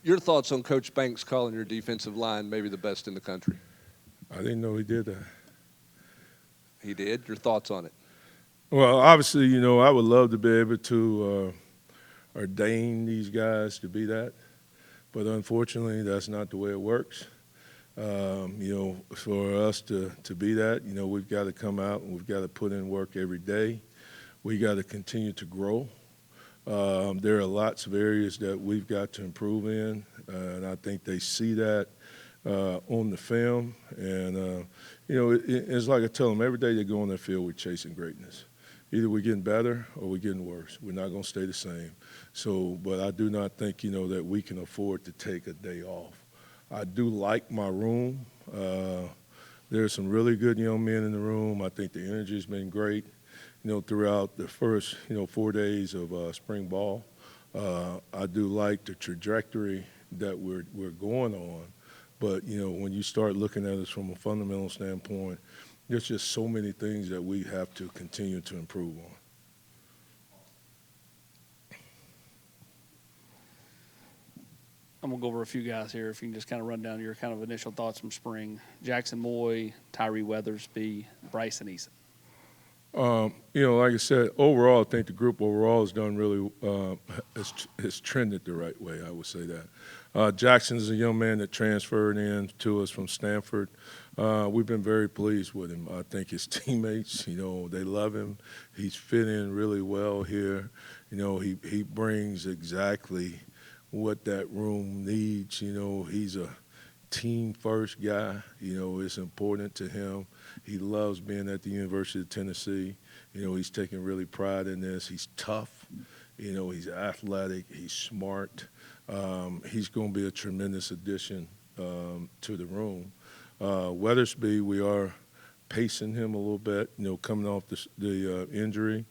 Your thoughts on Coach Banks calling your defensive line maybe the best in the country? I didn't know he did that. He did. Your thoughts on it? Well, obviously, I would love to be able to ordain these guys to be that, but unfortunately, that's not the way it works. For us to be that, we've got to come out and we've got to put in work every day. We got to continue to grow. There are lots of areas that we've got to improve in, and I think they see that on the film. And, it's like I tell them, every day they go on the field, we're chasing greatness. Either we're getting better or we're getting worse. We're not going to stay the same. So, but I do not think, that we can afford to take a day off. I do like my room. There's some really good young men in the room. I think the energy's been great, throughout the first, 4 days of spring ball. I do like the trajectory that we're going on. But, when you start looking at us from a fundamental standpoint, there's just so many things that we have to continue to improve on. I'm going to go over a few guys here. If you can just kind of run down your kind of initial thoughts from spring. Jackson Moy, Tyree Weathersby, Bryson Eason. Like I said, overall, I think the group overall has done really, has trended the right way, I would say that. Jackson is a young man that transferred in to us from Stanford. We've been very pleased with him. I think his teammates, they love him. He's fit in really well here. He brings exactly what that room needs. He's a team-first guy. It's important to him. He loves being at the University of Tennessee. He's taking really pride in this. He's tough. He's athletic. He's smart. He's going to be a tremendous addition to the room. Weathersby, we are pacing him a little bit, coming off the injury,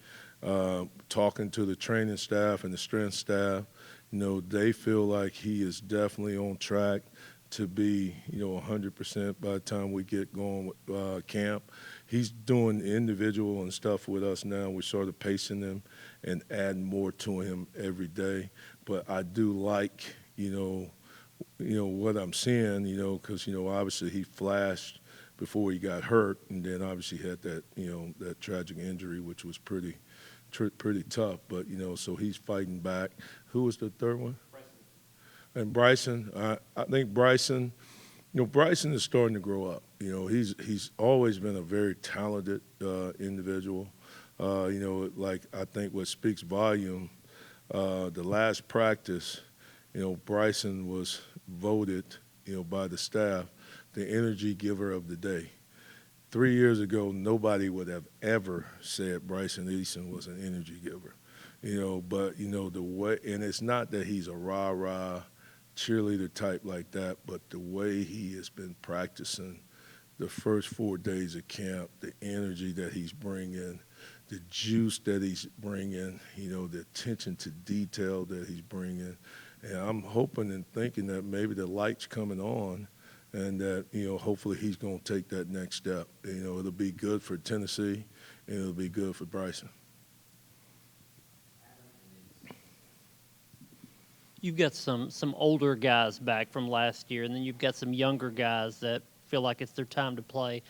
talking to the training staff and the strength staff. They feel like he is definitely on track to be, 100% by the time we get going with camp. He's doing individual and stuff with us now. We're sort of pacing him and adding more to him every day. But I do like, what I'm seeing, because, obviously he flashed before he got hurt, and then obviously had that, that tragic injury, which was pretty tough. But, so he's fighting back. Who was the third one? And Bryson, I think Bryson, Bryson is starting to grow up. He's always been a very talented individual. Like I think what speaks volume, the last practice, Bryson was voted, by the staff, the energy giver of the day. 3 years ago, nobody would have ever said Bryson Eason was an energy giver. But the way, and it's not that he's a rah-rah cheerleader type like that, but the way he has been practicing the first 4 days of camp, the energy that he's bringing, the juice that he's bringing, the attention to detail that he's bringing. And I'm hoping and thinking that maybe the light's coming on and that, hopefully he's going to take that next step. It'll be good for Tennessee and it'll be good for Bryson. You've got some older guys back from last year, and then you've got some younger guys that feel like it's their time to play.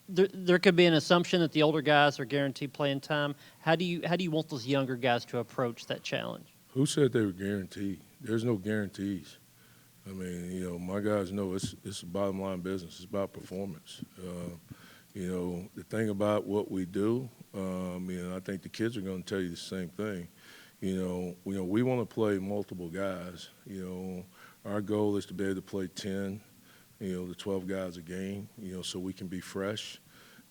There could be an assumption that the older guys are guaranteed playing time. How do you want those younger guys to approach that challenge? Who said they were guaranteed? There's no guarantees. I mean, my guys know it's a bottom line business. It's about performance. The thing about what we do, I think the kids are going to tell you the same thing. We want to play multiple guys. Our goal is to be able to play 10, to 12 guys a game, so we can be fresh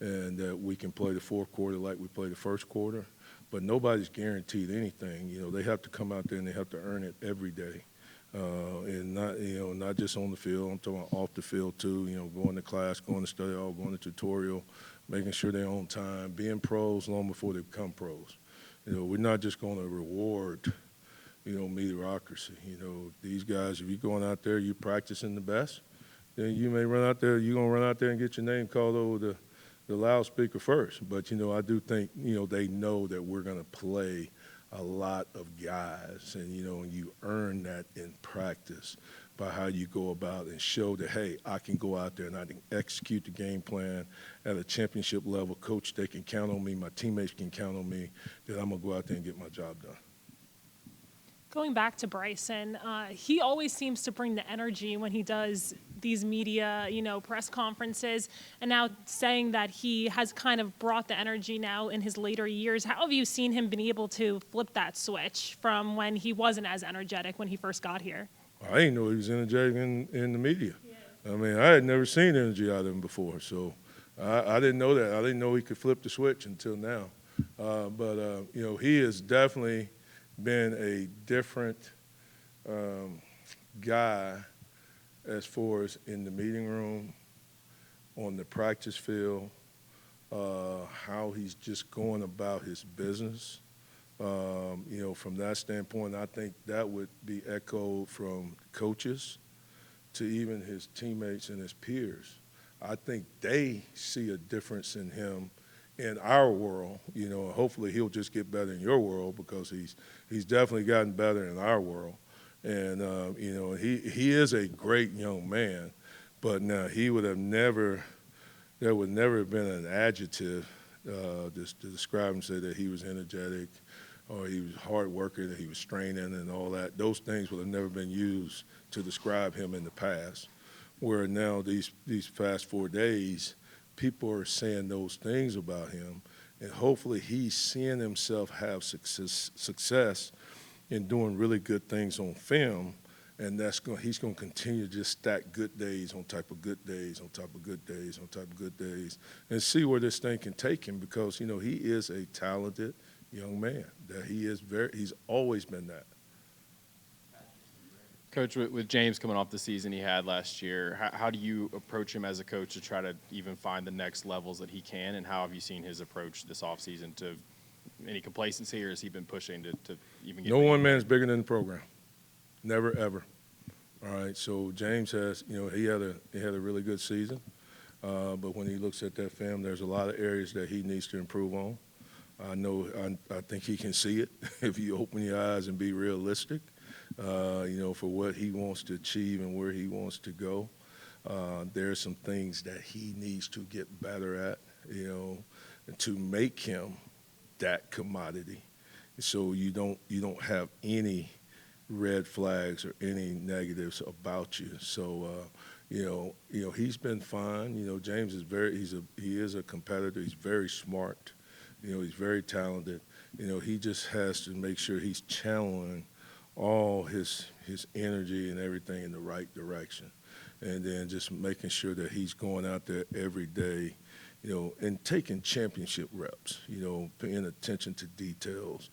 and that we can play the fourth quarter like we play the first quarter. But nobody's guaranteed anything. They have to come out there and they have to earn it every day. And not just on the field. I'm talking about off the field too, going to class, going to study hall, going to tutorial, making sure they're on time, being pros long before they become pros. We're not just going to reward, mediocrity. These guys, if you're going out there, you're practicing the best, then you may run out there, you're going to run out there and get your name called over the loudspeaker first. But, I do think, they know that we're going to play a lot of guys, and you earn that in practice by how you go about and show that, hey, I can go out there and I can execute the game plan at a championship level. Coach, they can count on me. My teammates can count on me that I'm going to go out there and get my job done. Going back to Bryson, he always seems to bring the energy when he does these media, press conferences, and now saying that he has kind of brought the energy now in his later years. How have you seen him been able to flip that switch from when he wasn't as energetic when he first got here? I didn't know he was energetic in the media. Yeah. I mean, I had never seen energy out of him before, so I didn't know that. I didn't know he could flip the switch until now. But he has definitely been a different guy as far as in the meeting room, on the practice field, how he's just going about his business. From that standpoint, I think that would be echoed from coaches to even his teammates and his peers. I think they see a difference in him in our world. Hopefully he'll just get better in your world, because he's definitely gotten better in our world. And, he is a great young man, but now there would never have been an adjective to describe him, say that he was energetic or he was hard worker, that he was straining and all that. Those things would have never been used to describe him in the past. Where now these past 4 days, people are saying those things about him, and hopefully he's seeing himself have success in doing really good things on film, and he's going to continue to just stack good days on top of good days on top of good days on top of good days, and see where this thing can take him, because he is a talented young man. He's always been that. Coach, with James coming off the season he had last year, how do you approach him as a coach to try to even find the next levels that he can, and how have you seen his approach this offseason? To any complacency, or has he been pushing to even get? No one man is bigger than the program. Never, ever. All right, so James has, he had a really good season, but when he looks at that film, there's a lot of areas that he needs to improve on. I think he can see it if you open your eyes and be realistic. For what he wants to achieve and where he wants to go. There are some things that he needs to get better at, to make him that commodity. So you don't have any red flags or any negatives about you. So, he's been fine. James is he is a competitor. He's very smart. He's very talented. He just has to make sure he's channeling all his energy and everything in the right direction, and then just making sure that he's going out there every day, and taking championship reps, paying attention to details,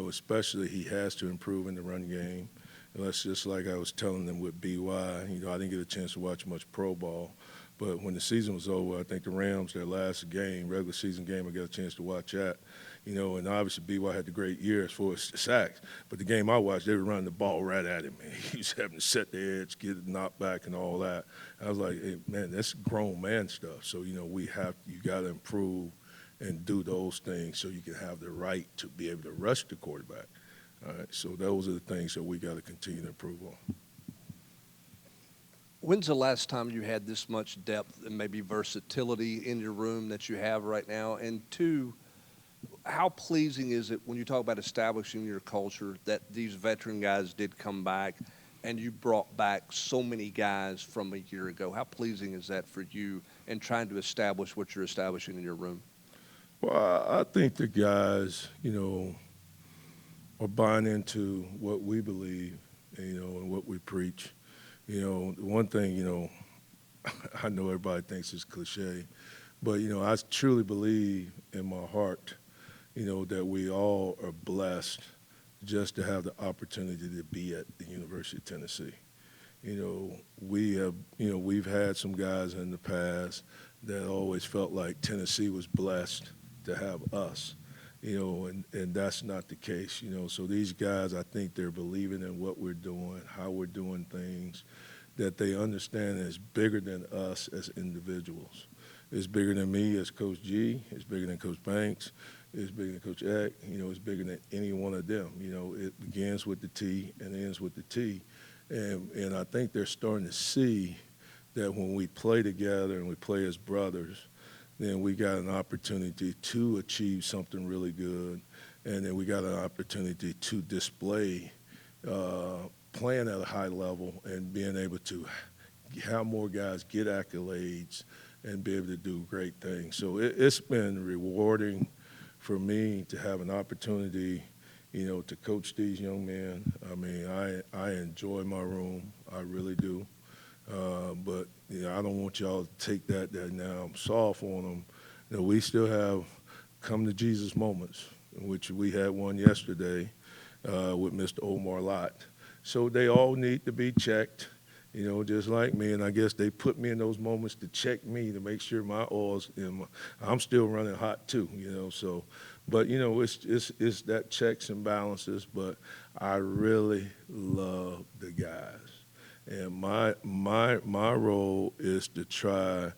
especially he has to improve in the run game. And that's just like I was telling them with BY. I didn't get a chance to watch much pro ball, but when the season was over, I think the Rams, their last game, regular season game, I got a chance to watch that. And obviously BY had the great year as far as sacks. But the game I watched, they were running the ball right at him, man. He was having to set the edge, get it knocked back and all that. I was like, hey, man, that's grown man stuff. So, you got to improve and do those things so you can have the right to be able to rush the quarterback. All right, so those are the things that we got to continue to improve on. When's the last time you had this much depth and maybe versatility in your room that you have right now? And two, how pleasing is it when you talk about establishing your culture that these veteran guys did come back and you brought back so many guys from a year ago? How pleasing is that for you in trying to establish what you're establishing in your room? Well, I think the guys, are buying into what we believe, and what we preach. The one thing, I know everybody thinks it's cliche, but, I truly believe in my heart, that we all are blessed just to have the opportunity to be at the University of Tennessee. We've had some guys in the past that always felt like Tennessee was blessed to have us, and that's not the case, So these guys, I think they're believing in what we're doing, how we're doing things, that they understand it's bigger than us as individuals. It's bigger than me as Coach G. It's bigger than Coach Banks. is bigger than Coach Eck, is bigger than any one of them. It begins with the T and ends with the T. And I think they're starting to see that when we play together and we play as brothers, then we got an opportunity to achieve something really good. And then we got an opportunity to display playing at a high level and being able to have more guys get accolades and be able to do great things. So it's been rewarding for me to have an opportunity, to coach these young men. I mean, I enjoy my room. I really do. But I don't want y'all to take that now I'm soft on them. We still have come to Jesus moments, which we had one yesterday with Mr. Omar Lott. So they all need to be checked, just like me. And I guess they put me in those moments to check me to make sure my oil's I'm still running hot too, So, but it's that checks and balances. But I really love the guys. And my role is to try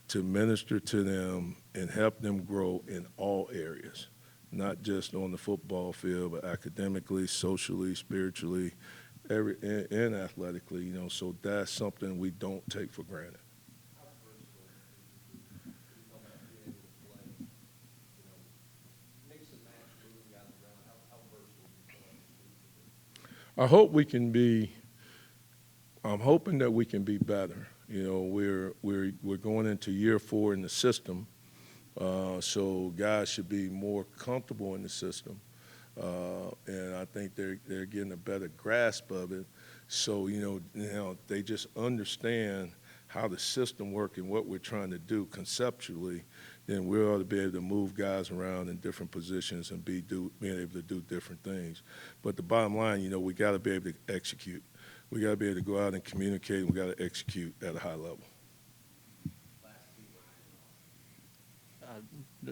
to minister to them and help them grow in all areas, not just on the football field, but academically, socially, spiritually, and athletically. So that's something we don't take for granted. I hope we can be. I'm hoping that we can be better. We're going into year 4 in the system, so guys should be more comfortable in the system, and I think they're getting a better grasp of it. So they just understand how the system works and what we're trying to do conceptually. Then we ought to be able to move guys around in different positions and being able to do different things. But the bottom line, we got to be able to execute. We got to be able to go out and communicate, and we got to execute at a high level.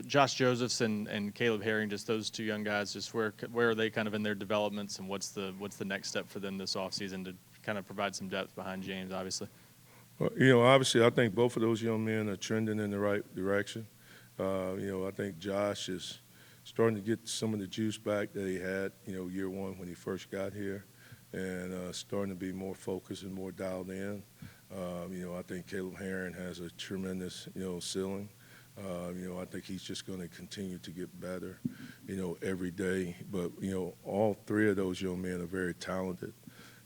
Josh Josephs and Caleb Harring, just those two young guys, just where are they kind of in their developments, and what's the next step for them this offseason to kind of provide some depth behind James, obviously? Well, obviously, I think both of those young men are trending in the right direction. I think Josh is starting to get some of the juice back that he had, year 1 when he first got here, and starting to be more focused and more dialed in. I think Caleb Harring has a tremendous, ceiling. I think he's just going to continue to get better, every day. But, all 3 of those young men are very talented.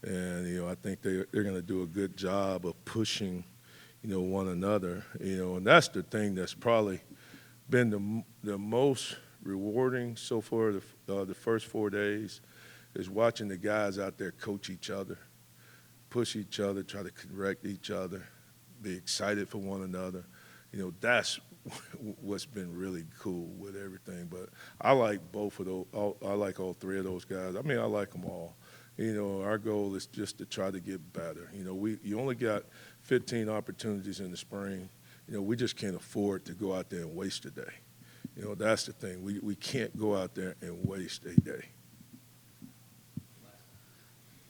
And, I think they're going to do a good job of pushing, one another. And that's the thing that's probably been the most rewarding so far the first 4 days is watching the guys out there coach each other, push each other, try to correct each other, be excited for one another. That's what's been really cool with everything. But I like both of those. I like all 3 of those guys. I mean, I like them all. Our goal is just to try to get better. You only got 15 opportunities in the spring. We just can't afford to go out there and waste a day. That's the thing. We can't go out there and waste a day.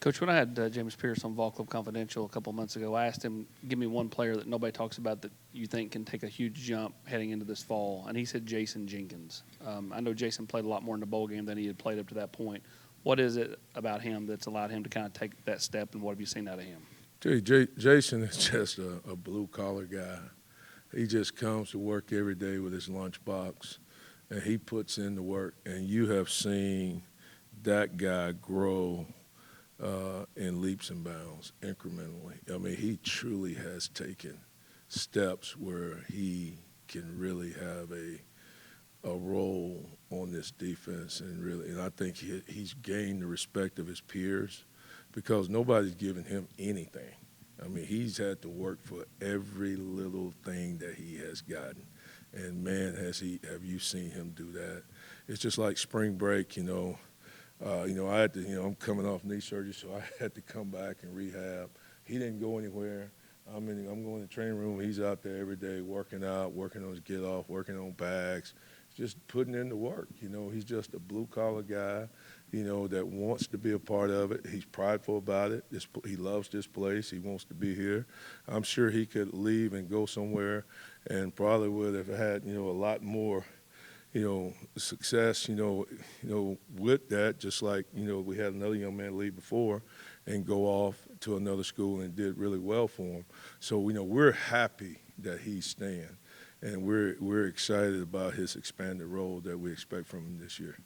Coach, when I had James Pierce on Vol Club Confidential a couple months ago, I asked him, give me one player that nobody talks about that you think can take a huge jump heading into this fall, and he said Jason Jenkins. I know Jason played a lot more in the bowl game than he had played up to that point. What is it about him that's allowed him to kind of take that step, and what have you seen out of him? Jason is just a blue-collar guy. He just comes to work every day with his lunchbox, and he puts in the work, and you have seen that guy grow in leaps and bounds incrementally. I mean, he truly has taken steps where he can really have a role on this defense, and I think he's gained the respect of his peers because nobody's giving him anything. I mean, he's had to work for every little thing that he has gotten, and man, have you seen him do that? It's just like spring break, I had to, I'm coming off knee surgery, so I had to come back and rehab. He didn't go anywhere. I'm going to the training room. He's out there every day working out, working on his get off, working on bags, just putting in the work. He's just a blue-collar guy, that wants to be a part of it. He's prideful about it. He loves this place. He wants to be here. I'm sure he could leave and go somewhere and probably would have had, a lot more, success, with that, just like, we had another young man leave before and go off to another school and did really well for him. So, we're happy that he's staying, and we're excited about his expanded role that we expect from him this year.